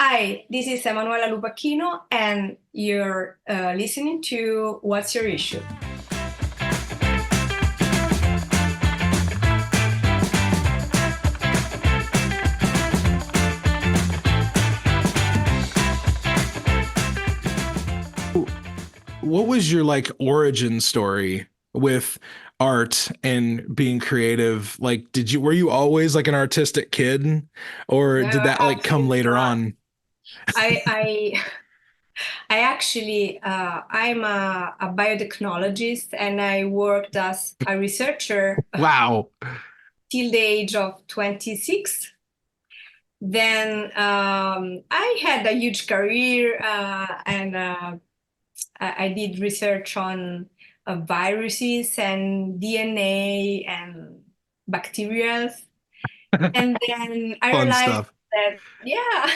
Hi, this is Emanuela Lupacchino, and you're listening to What's Your Issue? What was your like origin story with art and being creative? Like, were you always like an artistic kid, or No, did that like come absolutely later not. on? I I actually I'm a biotechnologist, and I worked as a researcher Wow. till the age of 26. Then I had a huge career, and I did research on viruses and DNA and bacteria. And then I Fun realized stuff. that, yeah,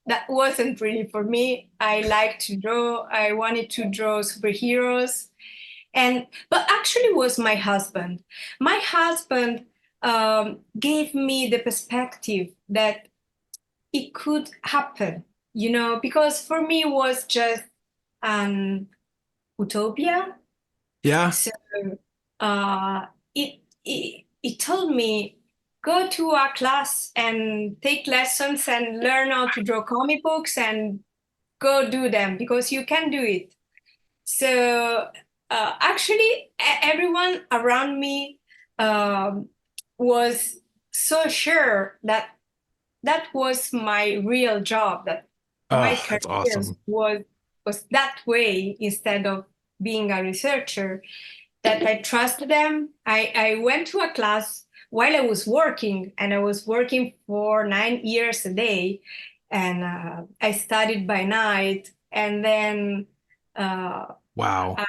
that wasn't really for me. I like to draw. I wanted to draw superheroes. But actually it was my husband. My husband gave me the perspective that it could happen, because for me it was just an utopia. Yeah. So uh, it told me, go to a class and take lessons and learn how to draw comic books and go do them because you can do it. So actually, everyone around me um, was so sure that that was my real job, that my Oh, that's career awesome. was that way instead of being a researcher, that I trusted them. I went to a class while I was working, and I was working for 9 years a day, and I studied by night, and then uh, Wow. I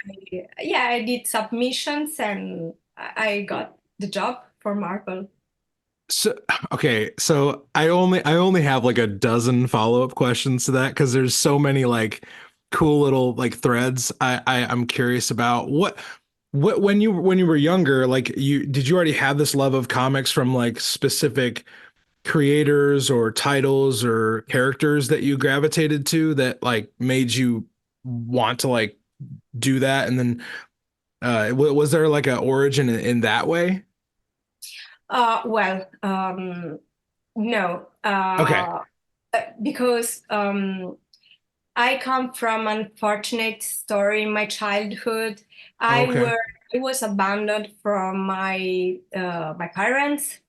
yeah, I did submissions, and I got the job for Marvel. So okay, so I only have like a dozen follow-up questions to that because there's so many like cool little like threads I'm curious about. What when you were younger, like you already have this love of comics from like specific creators or titles or characters that you gravitated to that like made you want to like do that? And then was there like an origin in that way? Well, no, Okay. because I come from an unfortunate story in my childhood. I Okay. were I was abandoned from my parents.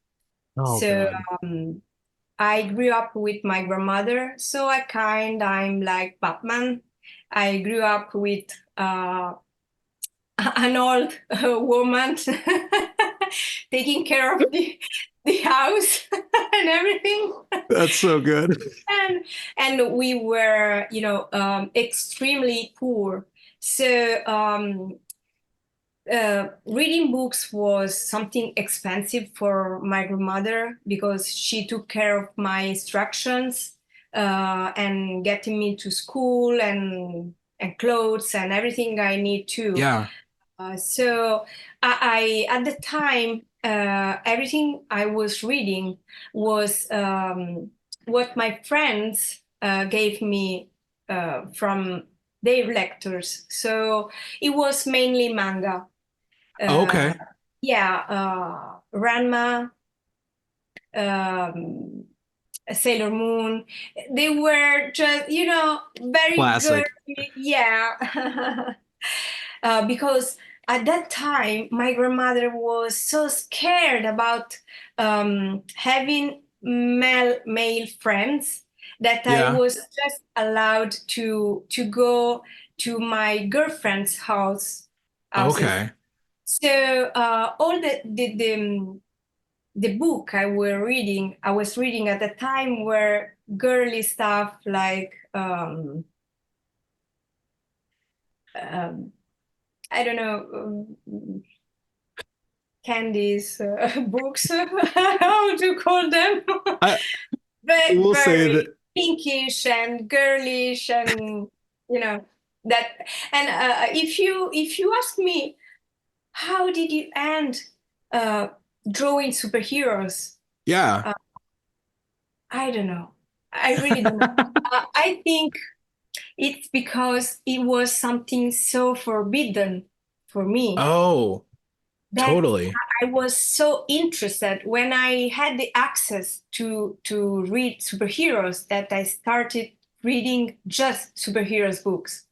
Oh So God. I grew up with my grandmother. So I'm like Batman. I grew up with an old woman taking care of the house and everything. That's so good. and and we were, extremely poor. So reading books was something expensive for my grandmother because she took care of my instructions, and getting me to school and clothes and everything I need to. Yeah. So I at the time, everything I was reading was what my friends gave me from their lectures. So it was mainly manga. Uh, Okay. yeah, Ranma, um, Sailor Moon. They were just, very good. Classic. Yeah. Because at that time, my grandmother was so scared about having male friends that I Yeah. was just allowed to go to my girlfriend's houses. Okay. So all the book I was reading at the time were girly stuff like um, I don't know, candies, books, how to call them, I but will say very that pinkish and girlish, and you know that. And if you ask me, how did you end uh, drawing superheroes? yeah. Uh, I don't know. I really don't know. I think it's because it was something so forbidden for me Oh, that totally. I was so interested when I had the access to read superheroes that I started reading just superheroes books.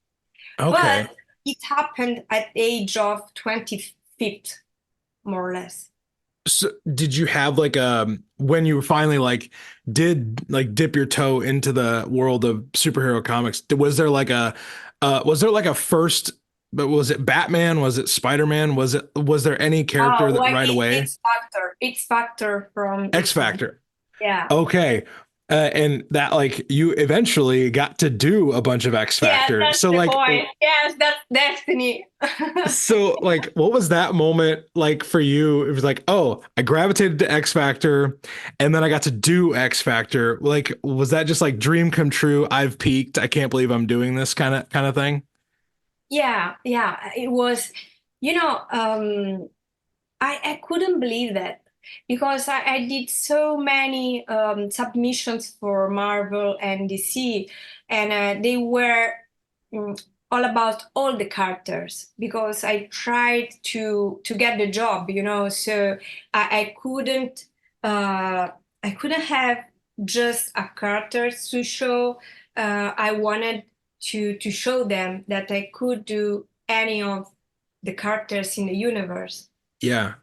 Okay. But it happened at the age of 25th, more or less. So did you have like when you finally like did like dip your toe into the world of superhero comics, was there like a first, but was it Batman? Was it Spider-Man? Was there any character that Well, right away? X Factor from X X-Men. Factor. Yeah. Okay. And that like you eventually got to do a bunch of X Yeah, Factor. that's So the like point. Yes, that's destiny. so like what was that moment like for you? It was like, oh, I gravitated to X Factor and then I got to do X Factor. Like was that just like dream come true? I've peaked. I can't believe I'm doing this kind of thing. Yeah, yeah. It was, you know, I couldn't believe that because I did so many submissions for Marvel and DC, and they were mm, all about all the characters because I tried to get the job, so I couldn't I couldn't have just a character to show. I wanted to show them that I could do any of the characters in the universe. Yeah.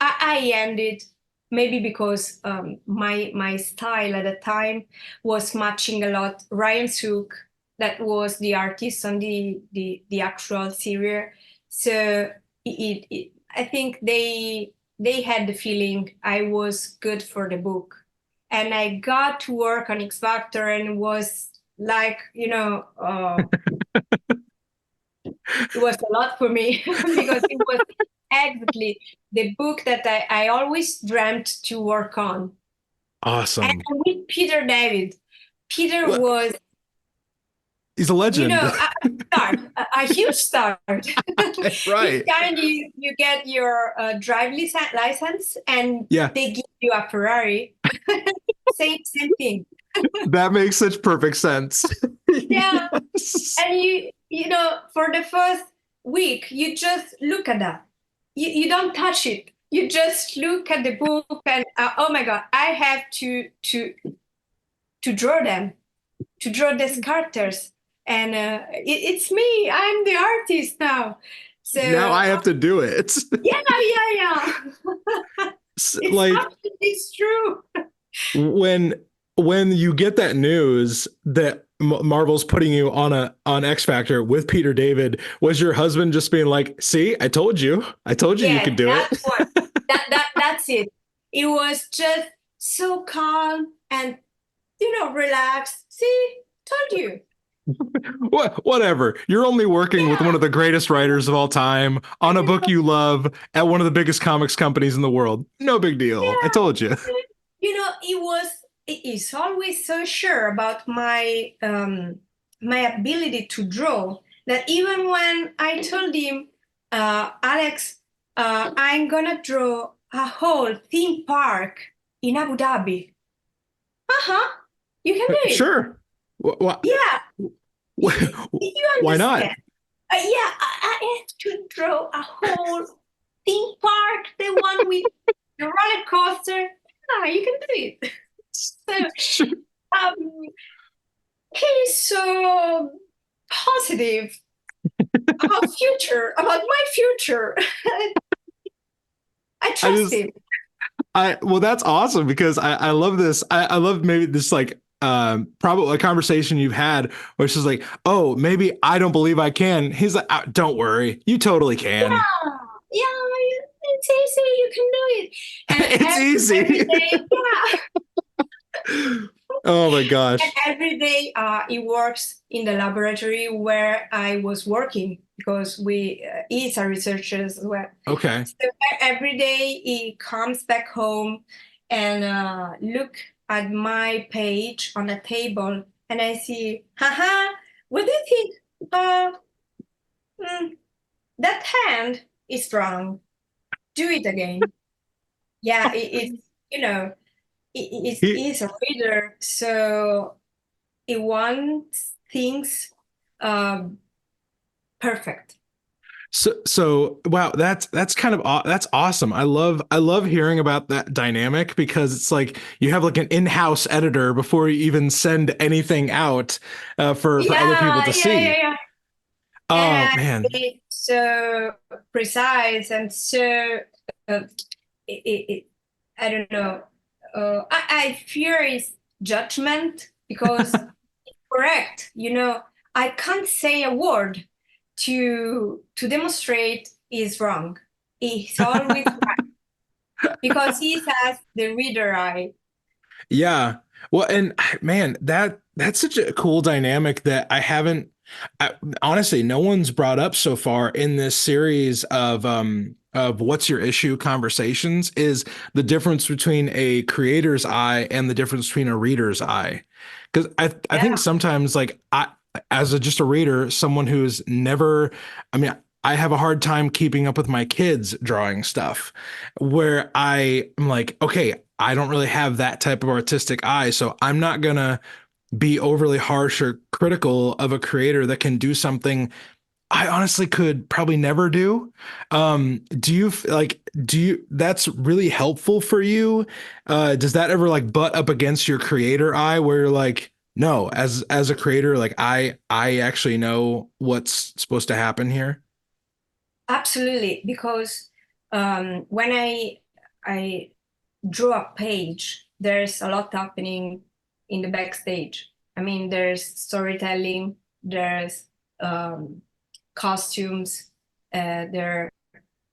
I ended maybe because my style at the time was matching a lot Ryan Sook, that was the artist on the actual series. So I think they had the feeling I was good for the book, and I got to work on X Factor and was like it was a lot for me because it was exactly the book that I always dreamt to work on. And Awesome. with Peter David, Peter Well, was, he's a legend. a star, a huge star. It's Right. kind you get your license and Yeah. they give you a Ferrari. Same thing. That makes such perfect sense. Yeah. Yes. And for the first week, you just look at that. You don't touch it. You just look at the book and oh my God, I have to draw them, to draw these characters, and it's me. I'm the artist now. So Now I have to do it. yeah, yeah, yeah. Like It's true. when you get that news that Marvel's putting you on X Factor with Peter David, was your husband just being like, "See, I told you Yes, could do it." that's what. That's it. It was just so calm and relaxed. See, told you. Whatever. You're only working with one Yeah, of the greatest writers of all time on a book you love at one of the biggest comics companies in the world. No big deal. I yeah. told you. It is always so sure about my ability to draw that even when I told him, Alex, I'm gonna draw a whole theme park in Abu Dhabi. Uh-huh, you can do it. Sure. Yeah, you Why not? understand. Yeah, I have to draw a whole theme park, the one with the roller coaster. Ah, you can do it. So Sure. um, he's so positive about my future. I I trust just him. well, that's awesome because I love this. I love maybe this like probably a conversation you've had where she's like, oh, maybe I don't believe I can. He's like, don't worry, you totally can. Yeah, yeah, it's easy. You can do it. And It's every easy. day, yeah. Oh my And gosh. every day he works in the laboratory where I was working because he's a researcher as well. Okay. So every day he comes back home and look at my page on a table, and I see, haha, what do you think? Hmm, that hand is wrong. Do it again. Yeah, it's He he's a reader, so he wants things um, perfect. So wow, that's kind of that's awesome. I love hearing about that dynamic because it's like you have like an in-house editor before you even send anything out for other people Yeah, to yeah, yeah, see. yeah. Oh And man. it's so precise and so uh, it, I don't know. I fear is judgment because correct, I can't say a word to demonstrate is wrong. It's always right because he has the reader eye. Yeah. Well, and man, that's such a cool dynamic that honestly, no one's brought up so far in this series of what's your issue conversations is the difference between a creator's eye and the difference between a reader's eye. Because I think Yeah, sometimes like I as just a reader, someone who's never I mean I have a hard time keeping up with my kids drawing stuff where I am like, okay, I don't really have that type of artistic eye, so I'm not gonna be overly harsh or critical of a creator that can do something I honestly could probably never do. Do you, that's really helpful for you? Does that ever like butt up against your creator eye where you're like, no, as a creator, like I actually know what's supposed to happen here? absolutely. Because when I draw a page, there's a lot happening in the backstage. I mean, there's storytelling, there's um, costumes, there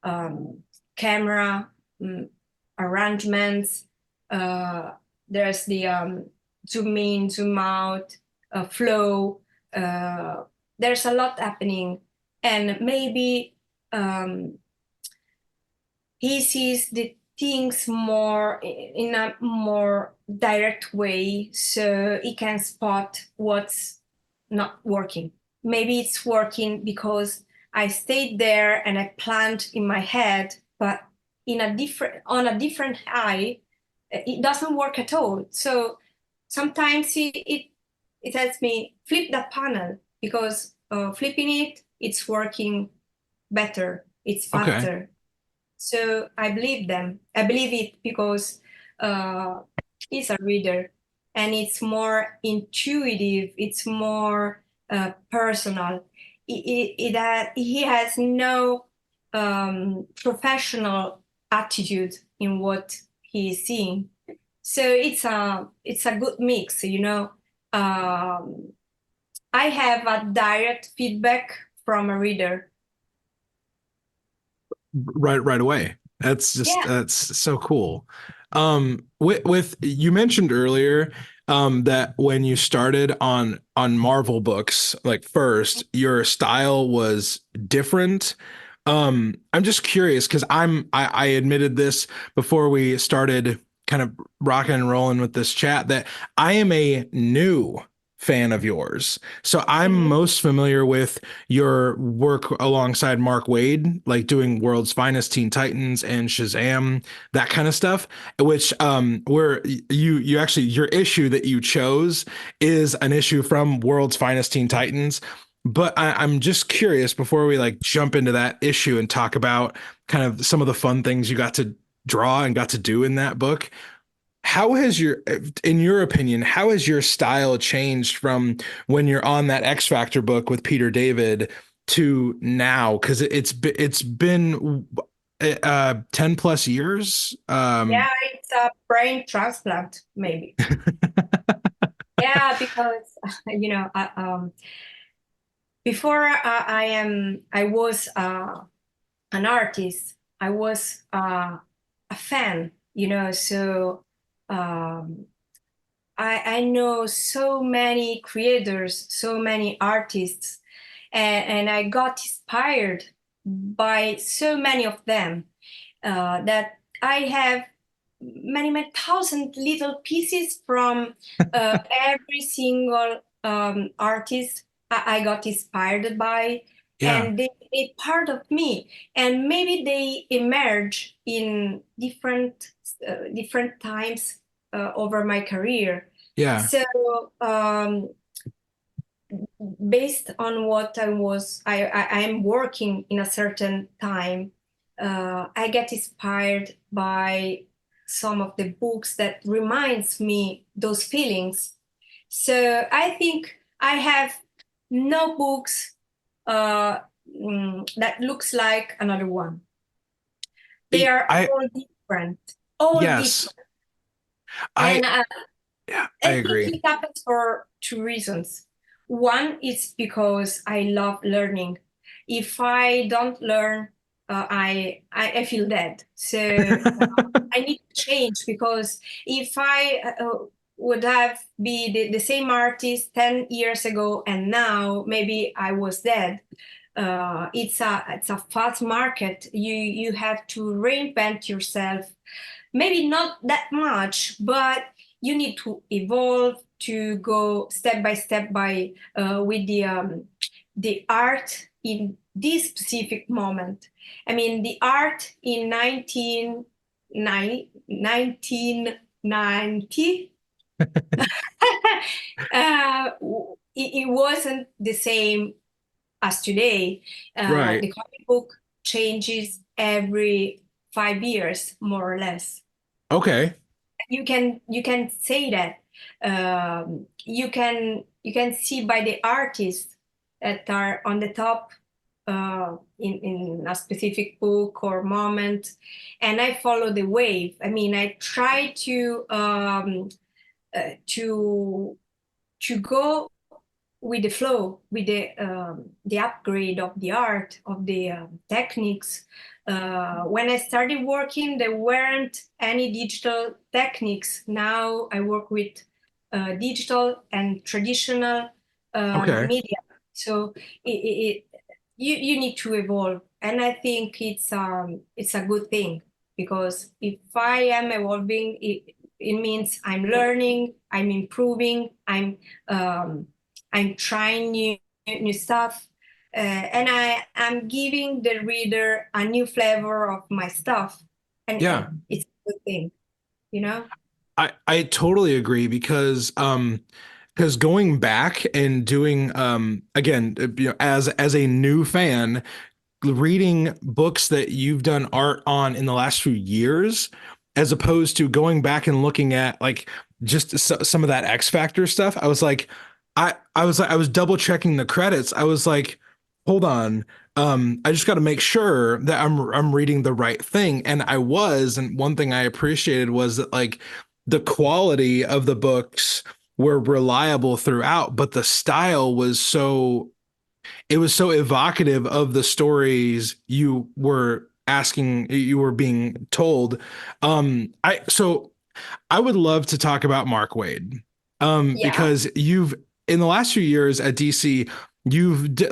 um, camera arrangements. Uh, there's the zoom in, zoom out, flow. Uh, there's a lot happening, and maybe um, he sees the things more in a more direct way, so he can spot what's not working. Maybe it's working because I stayed there and I planned in my head, but in a different on a different eye, it doesn't work at all. So sometimes it helps me flip that panel because flipping it's working better, it's Okay. faster. So I believe them. I believe it because uh, he's a reader and it's more intuitive, it's more personal. He has no professional attitude in what he is seeing. So it's a good mix. I have a direct feedback from a reader. Right away. Yeah. That's so cool. With you mentioned earlier that when you started on Marvel books, like first, your style was different. I'm just curious because I admitted this before we started kind of rocking and rolling with this chat that I am a new fan of yours. So I'm Mhm. most familiar with your work alongside Mark Waid, like doing World's Finest Teen Titans and Shazam, that kind of stuff, which where you actually your issue that you chose is an issue from World's Finest Teen Titans. But I'm just curious before we like jump into that issue and talk about kind of some of the fun things you got to draw and got to do in that book. How has in your opinion, how has your style changed from when you're on that X Factor book with Peter David to now? Because it's been 10 plus years. Yeah, it's a brain transplant, maybe. Yeah, because before I was an artist. I was a fan. So um, I know so many creators, so many artists, and I got inspired by so many of them that I have many thousand little pieces from every single artist I got inspired by, Yeah, and they part of me, and maybe they emerge in different times over my career. yeah, So based on what I'm working in a certain time, I get inspired by some of the books that reminds me those feelings. So I think I have no books uh, that looks like another one. They are I all yes, different, I and yeah, I I think agree. it happens for two reasons. One is because I love learning. If I don't learn, I feel dead. So I need to change, because if I would have be the same artist 10 years ago and now maybe I was dead. It's a fast market. You have to reinvent yourself, maybe not that much, but you need to evolve, to go step by step by with the art in this specific moment. I mean, the art in 1990 it wasn't the same as today. Right. The comic book changes every 5 years, more or less. Okay. You can say that. You can see by the artists that are on the top in a specific book or moment, and I follow the wave. I mean, I try uh, to to go with the flow, with the upgrade of the art, of the techniques. When I started working, there weren't any digital techniques. Now I work with digital and traditional Okay. media. So you need to evolve, and I think it's a good thing, because if I am evolving, it means I'm learning, I'm improving, um, I'm trying new stuff, and I am giving the reader a new flavor of my stuff, and Yeah. it's a good thing, you know. I totally agree because going back and doing again, as a new fan, reading books that you've done art on in the last few years, as opposed to going back and looking at like just some of that X Factor stuff, I was double checking the credits. I was like, hold on. I just got to make sure that I'm reading the right thing. And I was, and one thing I appreciated was that like the quality of the books were reliable throughout, but the style was so it was so evocative of the stories you were being told. I would love to talk about Mark Waid, Yeah. because you've in the last few years at DC,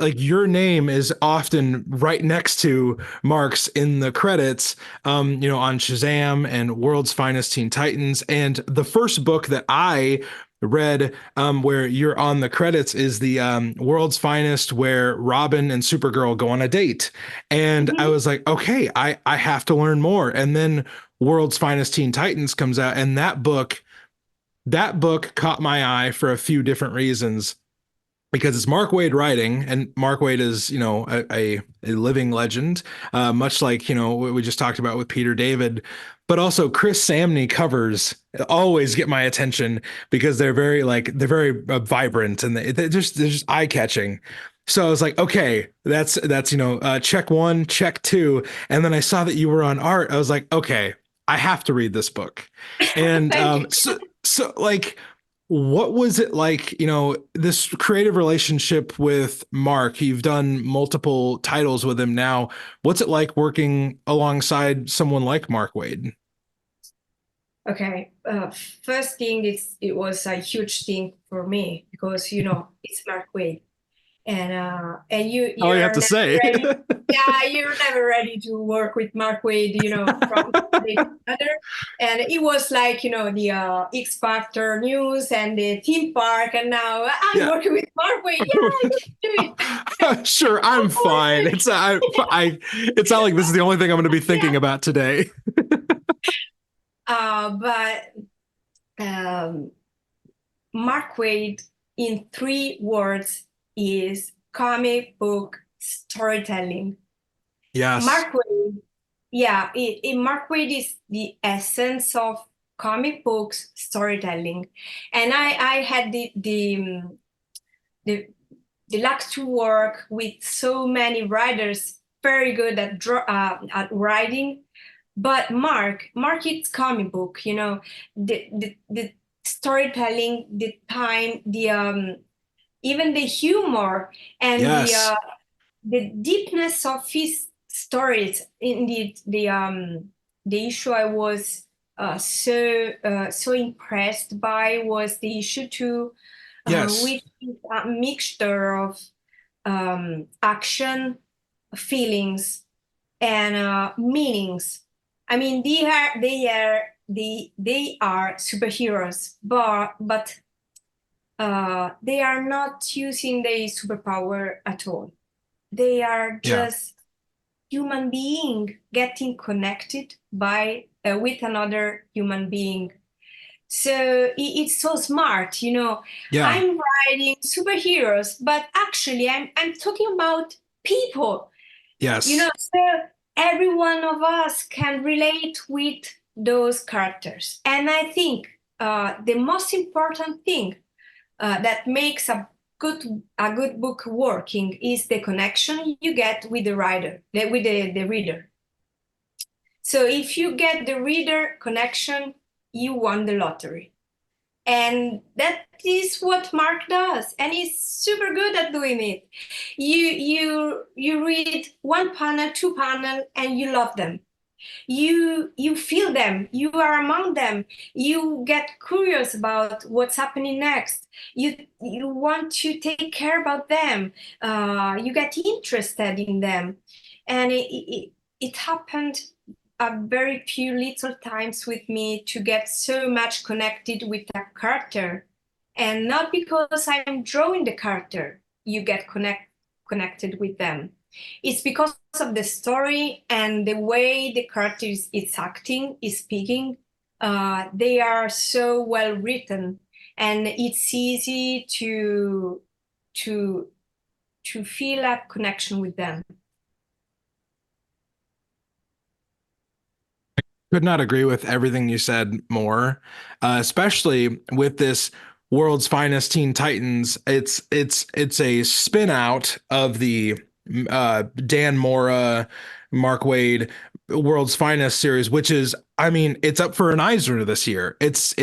like your name is often right next to Mark's in the credits, on Shazam and World's Finest Teen Titans. And the first book that I read, where you're on the credits, is the World's Finest, where Robin and Supergirl go on a date. And I Mhm. was like, okay, I have to learn more. And then World's Finest Teen Titans comes out, and that book caught my eye for a few different reasons, because it's Mark Waid writing, and Mark Waid is, a living legend, much like, what we just talked about with Peter David. But also Chris Samney covers always get my attention, because they're very vibrant, and they're just eye catching. So I was like, okay, that's check one, check two, and then I saw that you were on art. I was like, okay, I have to read this book. And Thank you. so like, what was it like, this creative relationship with Mark? You've done multiple titles with him now. What's it like working alongside someone like Mark Waid? Okay. First thing, it was a huge thing for me, because it's Mark Waid, and All you have you're to never say. ready. Yeah, you're never ready to work with Mark Waid, from one day to another. And it was like, the X Factor news and the theme park, and now I'm Yeah. working with Mark Waid. Yeah, I get to do it. Sure, Of I'm fine. course. It's not like this is the only thing I'm going to be thinking Yeah. about today. But um, Mark Waid, in 3 words, is comic book storytelling. Yes. Mark Waid, yeah, Mark Waid is the essence of comic books storytelling, and I had the the luck to work with so many writers very good at writing. But Mark, it's comic book, the storytelling, the time, the even the humor and Yes. the deepness of his stories. Indeed, the issue I was so impressed by was the issue two, Yes. which is a mixture of action, feelings, and meanings. I mean, they are superheroes, but they are not using their superpower at all. They are Yeah. just human being getting connected by with another human being. So it's so smart, Yeah. I'm writing superheroes, but actually I'm talking about people, Yes. so every one of us can relate with those characters. And I think the most important thing that makes a good book working is the connection you get with the writer, with the reader. So if you get the reader connection, you won the lottery. And that is what Mark does, and he's super good at doing it. You read one panel, two panel, and you love them. You feel them, you are among them, you get curious about what's happening next, you want to take care about them, you get interested in them. And it happened a very few little times with me to get so much connected with a character, and not because I'm drawing the character you get connected with them. It's because of the story and the way the character is acting, is speaking. They are so well written, and it's easy to to feel a connection with them. Could not agree with everything you said more, especially with this World's Finest Teen Titans. It's a spin out of the Dan Mora, Mark Waid World's Finest series, which is, I mean, it's up for an Eisner this year. It's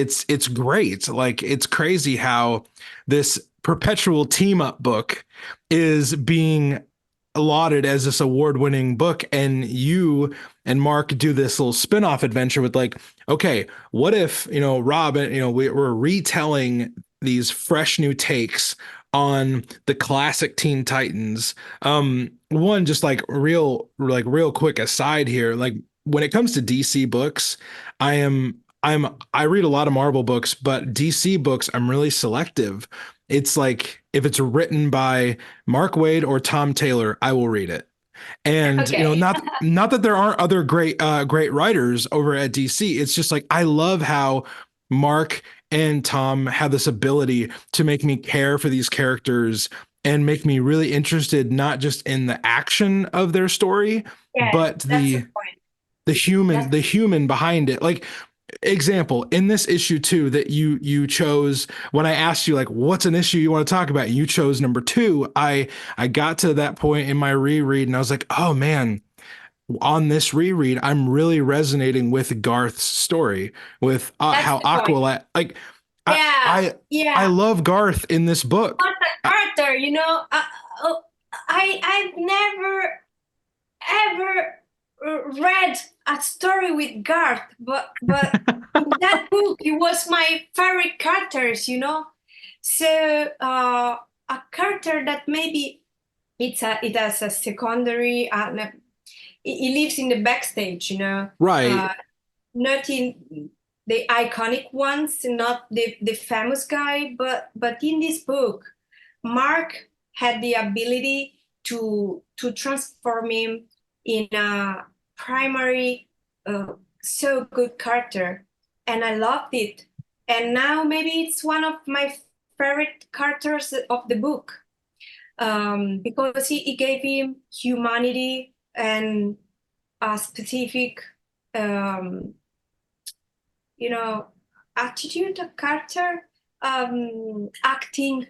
great. Like, it's crazy how this perpetual team up book is being lauded as this award-winning book, and you and Mark do this little spin-off adventure with, like, okay, what if, Rob, we're retelling these fresh new takes on the classic Teen Titans. One, just real quick aside here, like, when it comes to DC books, I read a lot of Marvel books, but DC books I'm really selective. It's like, if it's written by Mark Waid or Tom Taylor, I will read it. And Okay. not that there aren't other great writers over at DC. It's just like, I love how Mark and Tom have this ability to make me care for these characters and make me really interested, not just in the action of their story, Yes, but that's the point. That's the human behind it. Like, example, in this issue too, that you chose, when I asked you, like, what's an issue you want to talk about, you chose number two. I got to that point in my reread and I was like, oh man, on this reread I'm really resonating with Garth's story, with that's how the point. Aqualad, like, I Yeah, I I yeah. love Garth in this book. What a character, oh, I've never ever read a story with Garth, but in that book, it was my favorite characters. So a character that maybe it has a secondary. It lives in the backstage. Right. Not in the iconic ones, not the famous guy, but in this book, Mark had the ability to transform him in a primary, so good character, and I loved it. And now maybe it's one of my favorite characters of the book. because he gave him humanity and a specific, um, you know, attitude of character, acting.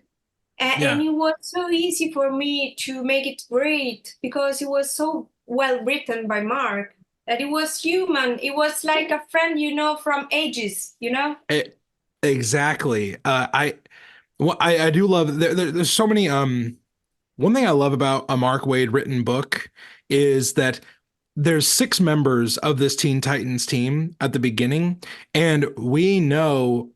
And Yeah. it was so easy for me to make it great because it was so well written by Mark that it was human. It was like a friend, from ages, E- exactly. I do love there's so many one thing I love about a Mark Waid written book is that there's six members of this Teen Titans team at the beginning, and we know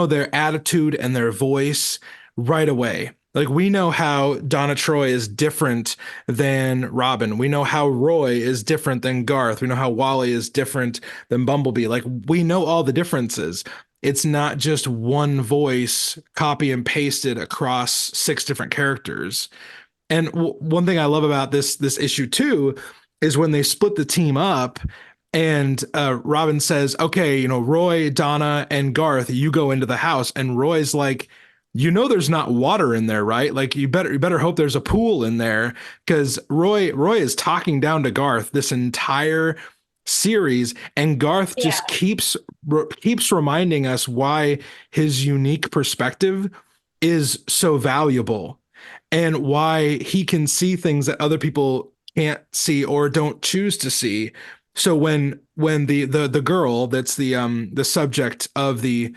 their attitude and their voice right away. Like we know how Donna Troy is different than Robin. We know how Roy is different than Garth. We know how Wally is different than Bumblebee. Like we know all the differences. It's not just one voice copy and pasted across six different characters. And one thing I love about this issue too is when they split the team up, and Robin says, "Okay, Roy, Donna, and Garth, you go into the house." And Roy's like, "There's not water in there, right? Like you better hope there's a pool in there," because Roy is talking down to Garth this entire series, and Garth Yeah, just keeps reminding us why his unique perspective is so valuable and why he can see things that other people can't see or don't choose to see. So when the girl that's the subject of the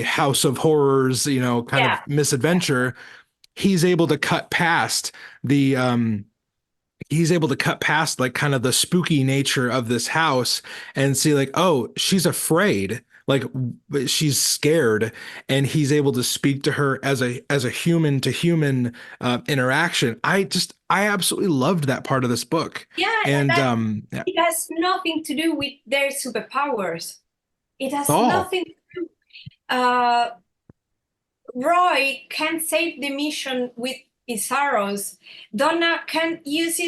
House of Horrors, kind yeah, of misadventure, he's able to cut past the he's able to cut past like kind of the spooky nature of this house and see like, oh, she's afraid, like she's scared, and he's able to speak to her as a human to human interaction. I absolutely loved that part of this book. yeah. And That yeah. it has nothing to do with their superpowers. It has Oh, nothing to do. Uh, Roy can save the mission with his arrows. Donna can use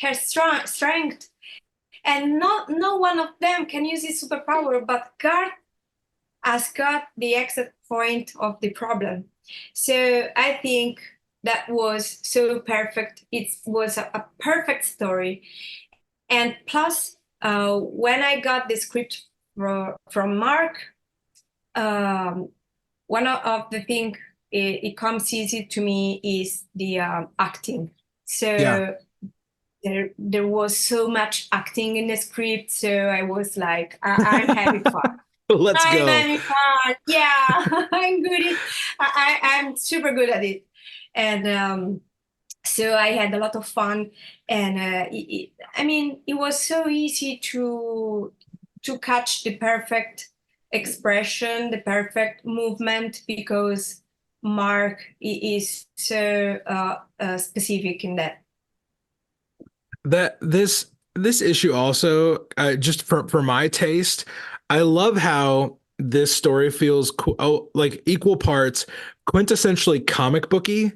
her strength, and no one of them can use his superpower. But Garth has got the exit point of the problem. So I think that was so perfect. It was a perfect story. And plus, when I got the script from Mark, um, one of the things it comes easy to me is the acting. yeah. So there was so much acting in the script, so I was like, I'm having fun. Let's I'm go. having fun. Yeah, I'm good. I'm super good at it, and so I had a lot of fun. And I mean, it was so easy to catch the perfect expression, the perfect movement, because Mark is so specific in that. That this issue also just for my taste, I love how this story feels like equal parts quintessentially comic booky.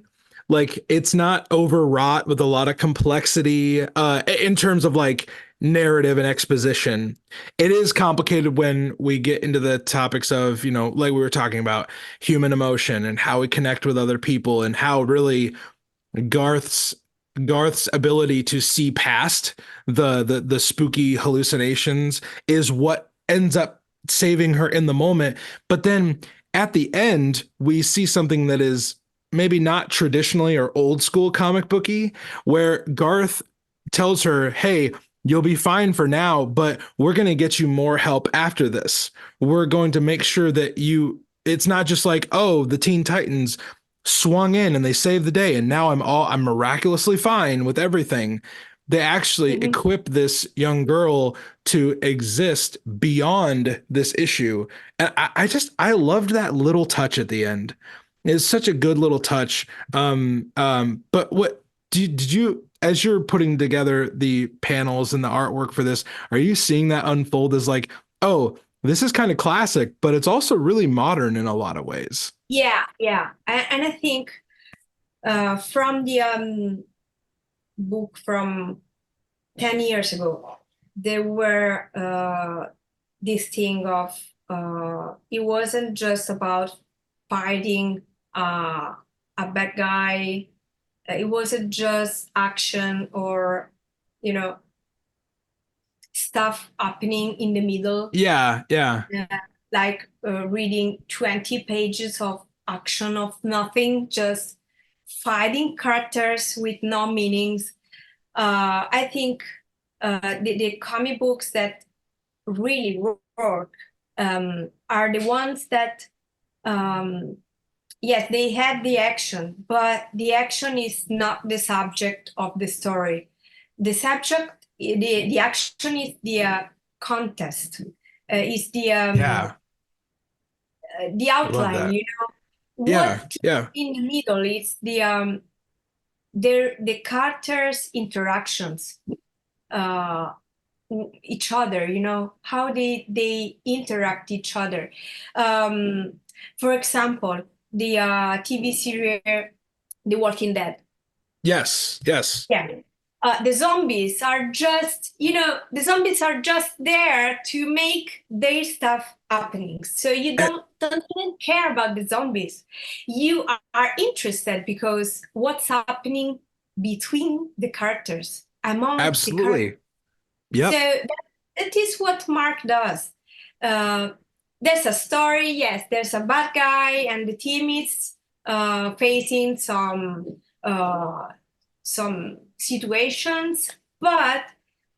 Like it's not overwrought with a lot of complexity in terms of like narrative and exposition. It is complicated when we get into the topics of, like we were talking about human emotion and how we connect with other people and how really Garth's Garth's ability to see past the spooky hallucinations is what ends up saving her in the moment. But then at the end, we see something that is maybe not traditionally or old school comic booky, where Garth tells her, "Hey, you'll be fine for now, but we're going to get you more help after this. We're going to make sure that it's not just like, oh, the Teen Titans swung in and they saved the day and now I'm miraculously fine with everything." They actually Mhm. equip this young girl to exist beyond this issue. And I loved that little touch at the end. It's such a good little touch. But what did you, as you're putting together the panels and the artwork for this, are you seeing that unfold as like, oh, this is kind of classic, but it's also really modern in a lot of ways? Yeah, yeah. And I think from the book from 10 years ago, there were this thing of it wasn't just about fighting a bad guy It wasn't just action or, you know, stuff happening in the middle. Yeah, yeah, Like reading 20 pages of action of nothing, just fighting characters with no meanings. I think the comic books that really work are the ones that, yes, they have the action, but the action is not the subject of the story. The subject, the action is the contest, is yeah. the I love outline. that. You know Yeah, what yeah, in the middle is the characters' interactions. Uh, each other, you know, how they interact each other. um for example, the TV series The Walking Dead. yes, yes. Yeah. The zombies are just, you know, the zombies are just there to make their stuff happening. So you A- don't even care about the zombies. You are interested because what's happening between the characters, among the characters. Absolutely. So Yep. that is what Mark does. Uh, there's a story, yes, there's a bad guy, and the team is facing some situations, but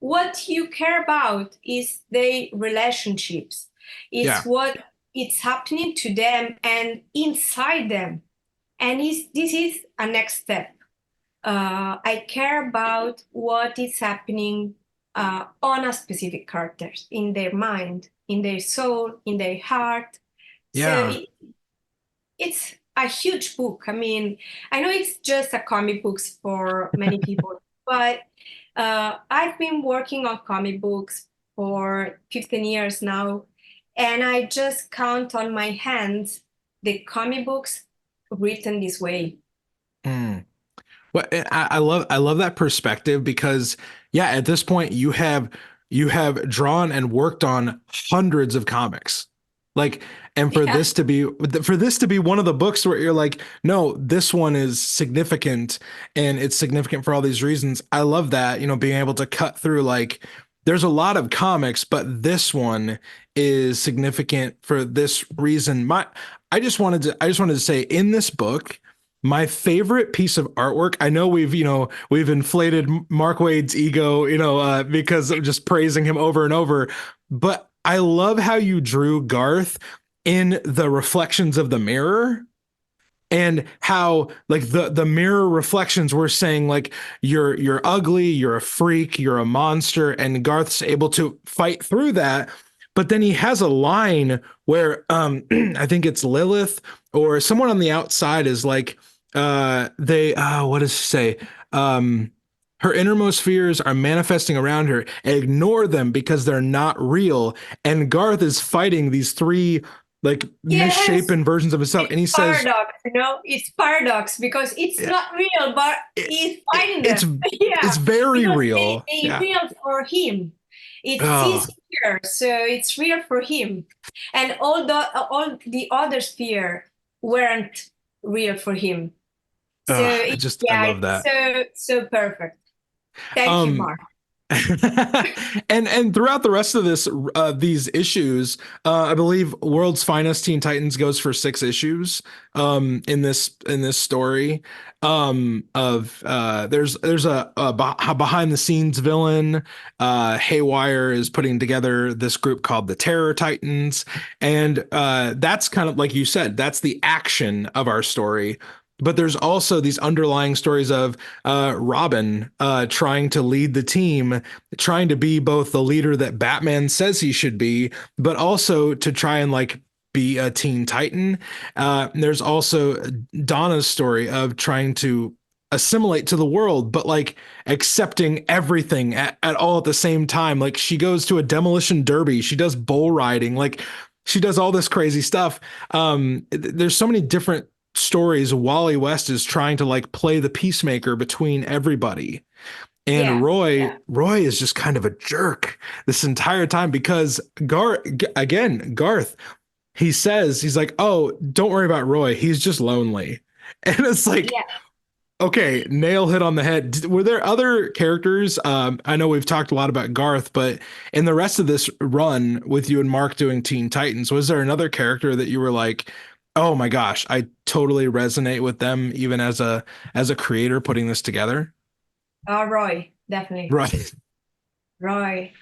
what you care about is the relationships. It's Yeah. what it's happening to them and inside them. And this is a next step. I care about what is happening on a specific characters, in their mind, in their soul, in their heart. So Yeah. it's a huge book. I mean, I know it's just a comic books for many people, but I've been working on comic books for 15 years now, and I just count on my hands the comic books written this way. Mm. Well, I love that perspective because yeah, at this point you have drawn and worked on hundreds of comics. Like, and Yeah, for this to be one of the books where you're like, no, this one is significant and it's significant for all these reasons. I love that, you know, being able to cut through like there's a lot of comics, but this one is significant for this reason. I just wanted to say in this book my favorite piece of artwork. I know we've inflated Mark Waid's ego, because of just praising him over and over. But I love how you drew Garth in the reflections of the mirror and how like the mirror reflections were saying like you're ugly, you're a freak, you're a monster, and Garth's able to fight through that. But then he has a line where I think it's Lilith or someone on the outside is like they what does she say? Her innermost fears are manifesting around her. Ignore them because they're not real. And Garth is fighting these three like yes. misshapen versions of himself, It's and he says, paradox, you know, it's paradox because it's yeah, not real, but it, he's fighting it's them. Yeah, very because real. they Yeah. real for him. It's his Oh, fear, so it's real for him. And all the other fear weren't real for him. So I yeah, love it's that. so perfect. Thank you, Um, Mark. and throughout the rest of these issues, I believe World's Finest Teen Titans goes for 6 issues in this story. Of there's a behind the scenes villain. Haywire is putting together this group called the Terror Titans, and that's kind of like you said, that's the action of our story. But there's also these underlying stories of Robin trying to lead the team, trying to be both the leader that Batman says he should be, but also to try and like be a Teen Titan. There's also Donna's story of trying to assimilate to the world, but like accepting everything at all at the same time. Like she goes to a demolition derby, she does bull riding, like she does all this crazy stuff. There's so many different stories. Wally West is trying to like play the peacemaker between everybody. And Yeah, Roy is just kind of a jerk this entire time because Garth, he says, he's like, oh, don't worry about Roy. He's just lonely. And it's like, yeah. Okay, nail hit on the head. Were there other characters? I know we've talked a lot about Garth, but in the rest of this run with you and Mark doing Teen Titans, was there another character that you were like, "Oh my gosh, I totally resonate with them," even as a creator putting this together? Roy, definitely. Right. Roy.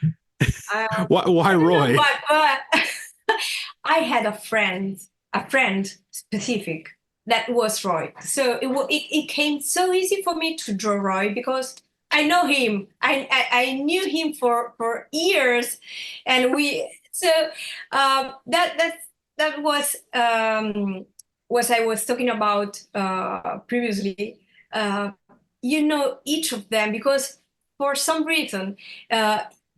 Why I don't know, Roy? but I had a friend specific that was Roy. So it came so easy for me to draw Roy because I know him. I knew him for years, and we so that was I was talking about previously. Uh, you know each of them because for some reason.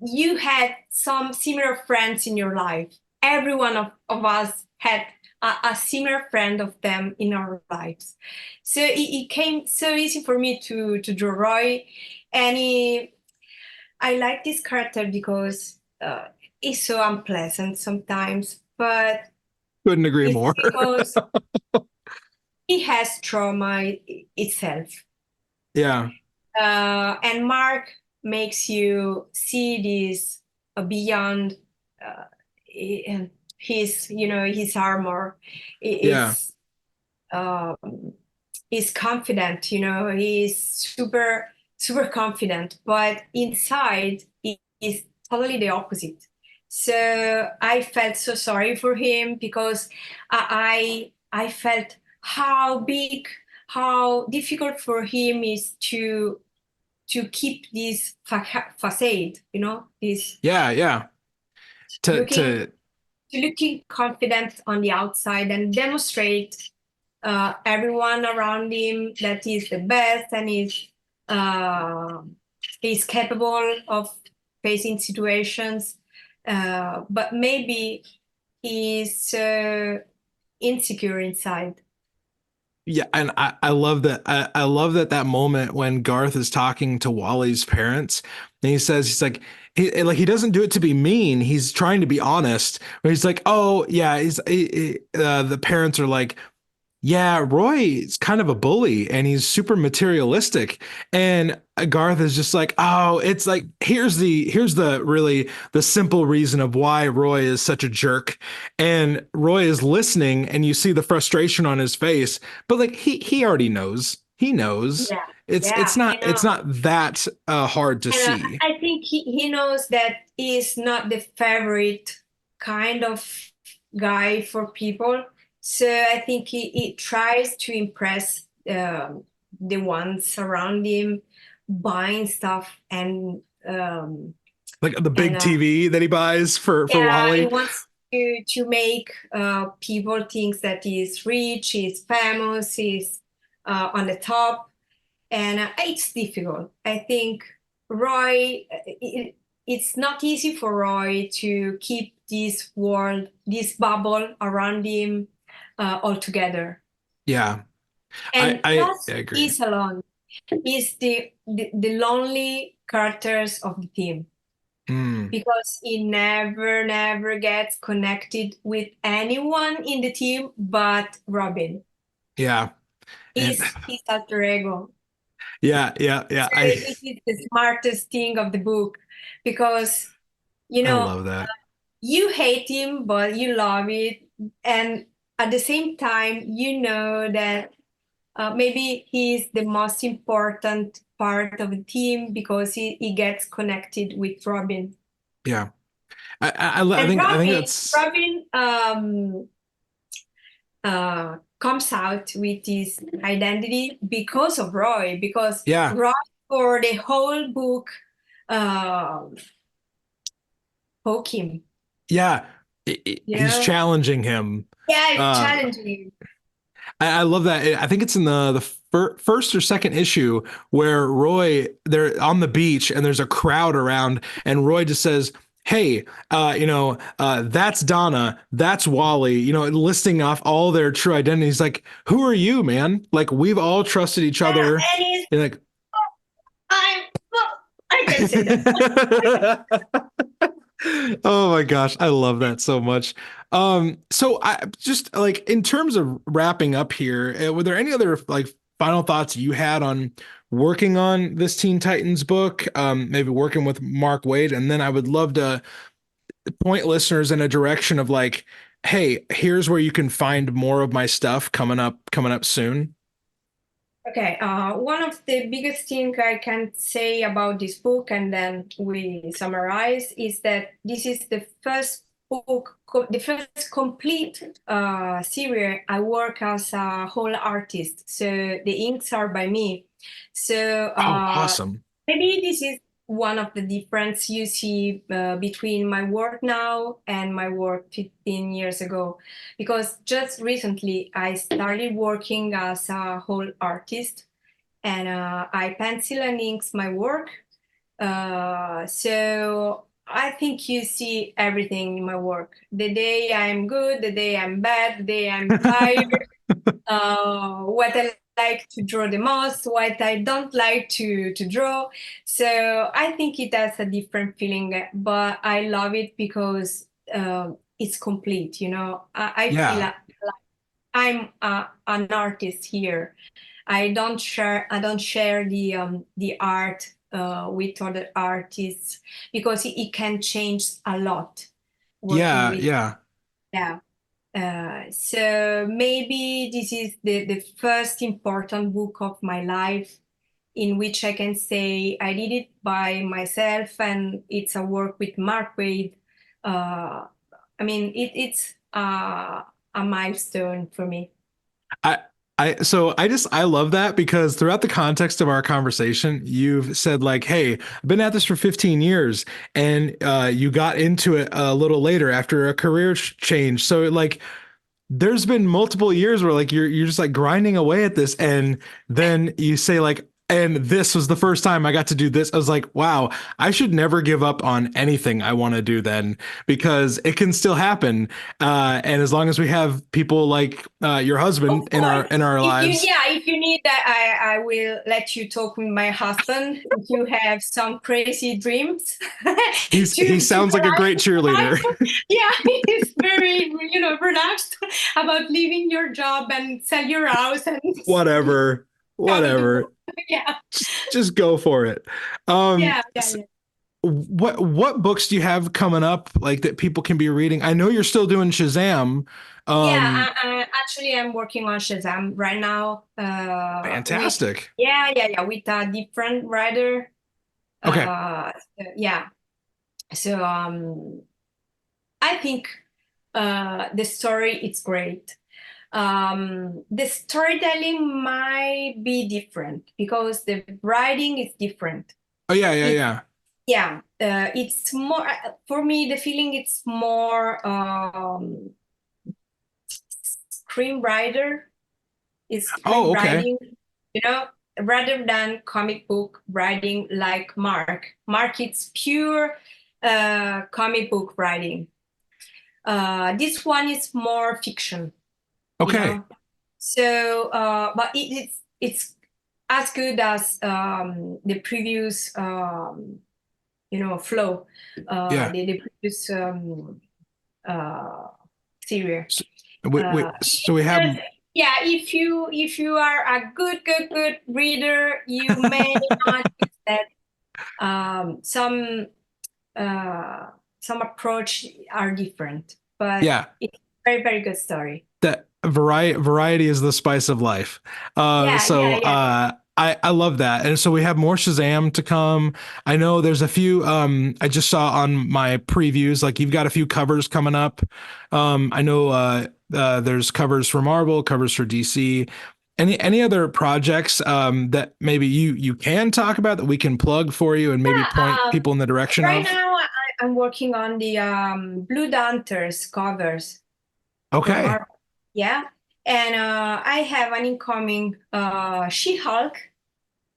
You had some similar friends in your life. Every one of us had a similar friend of them in our lives. So it came so easy for me to draw Roy. And I like this character because he's so unpleasant sometimes, but Couldn't agree it's more. because he has trauma itself. Yeah. And Mark makes you see this beyond uh, his, his armor. Yeah. It's um, he's confident, he's super confident, but inside he is totally the opposite. So I felt so sorry for him because I felt how big, how difficult for him is to keep this facade, this Yeah, yeah. looking To looking confident on the outside and demonstrate everyone around him that he's the best and uh, he's capable of facing situations. But maybe he's insecure inside. Yeah, and I love that. I love that that moment when Garth is talking to Wally's parents, and he says he doesn't do it to be mean. He's trying to be honest. But he's like, oh yeah, the parents are like, yeah, Roy is kind of a bully and he's super materialistic. And Garth is just like, oh, it's like here's the really the simple reason of why Roy is such a jerk. And Roy is listening and you see the frustration on his face, but like he already knows. He knows. Yeah, It's yeah, I not know. it's not that hard to And see. I think he knows that he's not the favorite kind of guy for people. So I think he tries to impress the ones around him, buying stuff Like the and big TV that he buys for yeah, he Wally. wants to make people think that he's rich, he's famous, he's on the top, and it's difficult. I think Roy, it's not easy for Roy to keep this world, this bubble around him all together. Yeah, And I plus, agree. he's alone. He's the lonely characters of the team Mm, because he never gets connected with anyone in the team but Robin. yeah. And He's his alter ego. yeah. So this is the smartest thing of the book because you I know love that. you hate him but you love it, and at the same time you know that maybe he's the most important part of the team because he gets connected with Robin. Yeah. And I think Robin that's Robin comes out with his identity because of Roy, because yeah. Roy for the whole book uh, poke him. Yeah. You He's know? challenging him. Yeah, it's Uh challenging. I love that. I think it's in the first or second issue where Roy they're on the beach and there's a crowd around and Roy just says, "Hey, that's Donna, that's Wally," listing off all their true identities. Like, who are you, man? Like, we've all trusted each Yeah, other. and he's And like, I'm I can say that. oh my gosh, I love that so much. So I just like in terms of wrapping up here, were there any other like final thoughts you had on working on this Teen Titans book, maybe working with Mark Waid, and then I would love to point listeners in a direction of like, hey, here's where you can find more of my stuff coming up soon. Okay, one of the biggest things I can say about this book, and then we summarize, is that this is the first book, the first complete series I work as a whole artist. So the inks are by me. So Oh, awesome. maybe this is one of the difference you see between my work now and my work 15 years ago, because just recently I started working as a whole artist, and I pencil and inks my work. So I think you see everything in my work. The day I'm good, the day I'm bad, the day I'm tired, what I like to draw the most, what I don't like to draw. So I think it has a different feeling, but I love it because it's complete. I feel Yeah. like I'm an artist here. I don't share the art with other artists because it can change a lot working Yeah, with. yeah. Yeah. So maybe this is the first important book of my life in which I can say I did it by myself, and it's a work with Mark Waid. Uh, I mean, it's a milestone for me. I I love that because throughout the context of our conversation, you've said like, "Hey, I've been at this for 15 years," and you got into it a little later after a career change. So like, there's been multiple years where like you're just like grinding away at this, and then you say like, and this was the first time I got to do this. I was like, wow, I should never give up on anything I want to do then, because it can still happen. And as long as we have people like your husband Of course, in our lives, if you need that, I will let you talk with my husband if you have some crazy dreams he to sounds like a great cheerleader. relax. Yeah, he's very relaxed about leaving your job and sell your house and Whatever, come and do whatever. it. Yeah, Just go for it. Um, yeah, yeah, yeah. what books do you have coming up like that people can be reading? I know you're still doing Shazam. Yeah, Um, actually, I'm working on Shazam right now. With fantastic. with a different writer. Okay. Yeah. So I think the story is great. The storytelling might be different because the writing is different. Oh yeah, yeah, It yeah. Yeah, it's more for me. The feeling it's more screenwriter is Oh, okay. screenwriting, you know, rather than comic book writing like Mark. Mark, it's pure comic book writing. This one is more fiction, you Okay. know. So, but it's as good as the previous, flow, Yeah. the previous uh, series. So so we It's have just, yeah, if you are a good reader, you may notice that uh, some approach are different, but yeah, it's a very very good story. that variety is the spice of life. Yeah, yeah, yeah. I love that. And so we have more Shazam to come. I know there's a few I just saw on my previews like you've got a few covers coming up. I know there's covers for Marvel, covers for DC. Any other projects that maybe you can talk about that we can plug for you and maybe point Yeah, people in the direction right of? now I'm working on the Blue Danter's covers for Okay. Marvel. Yeah, and I have an incoming She-Hulk,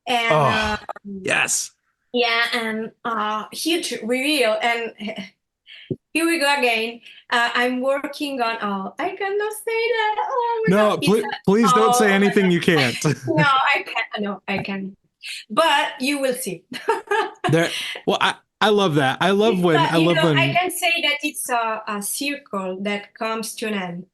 and Oh, yes. yeah, and huge reveal. And here we go again. I'm working on. Oh, I cannot say that. Oh my God, No, it's please don't say oh my anything God. you can't. No, I can't. No, I can. But you will see. There. Well, I love that. It's I love I when can say that it's a circle that comes to an end.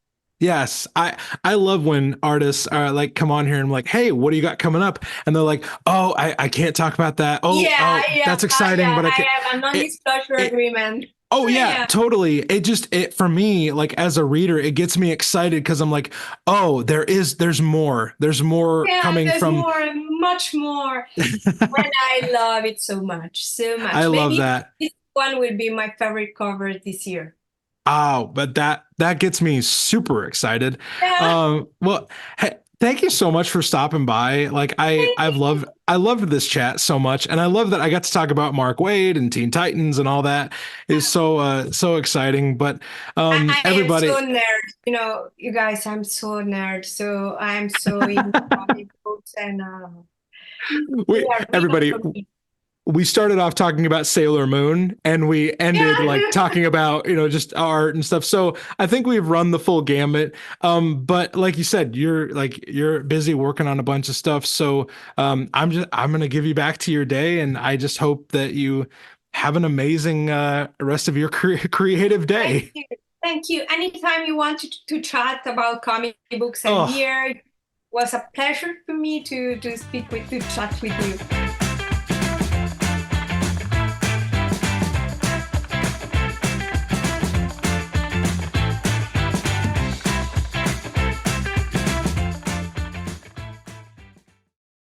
Yes, I love when artists are like come on here and I'm like, hey, what do you got coming up? And they're like, oh, I can't talk about that. Yeah, Oh, yeah, that's exciting, yeah. but I I can't. have a It non-disclosure it agreement. Oh yeah, Yeah, totally. It for me, like as a reader, it gets me excited because I'm like, oh, there's more yeah. coming There's from. more, much more, and I love it so much, so I much. love Maybe that. this one will be my favorite cover this year. Oh, but that gets me super excited. Yeah, Well, hey, thank you so much for stopping by. Like thank you. I loved this chat so much, and I love that I got to talk about Mark Waid and Teen Titans and all that is so exciting. But I am so everybody, nerd. You know, you guys, I'm so nerd. So I'm so into comic books, and they we are real everybody for me. we started off talking about Sailor Moon and we ended like Yeah. talking about, just art and stuff. So I think we've run the full gamut. But like you said, you're busy working on a bunch of stuff. So I'm gonna give you back to your day and I just hope that you have an amazing rest of your creative Thank day. you. Thank you. Anytime you want to chat about comic books, I'm Oh, here. It was a pleasure for me to speak with, to chat with you.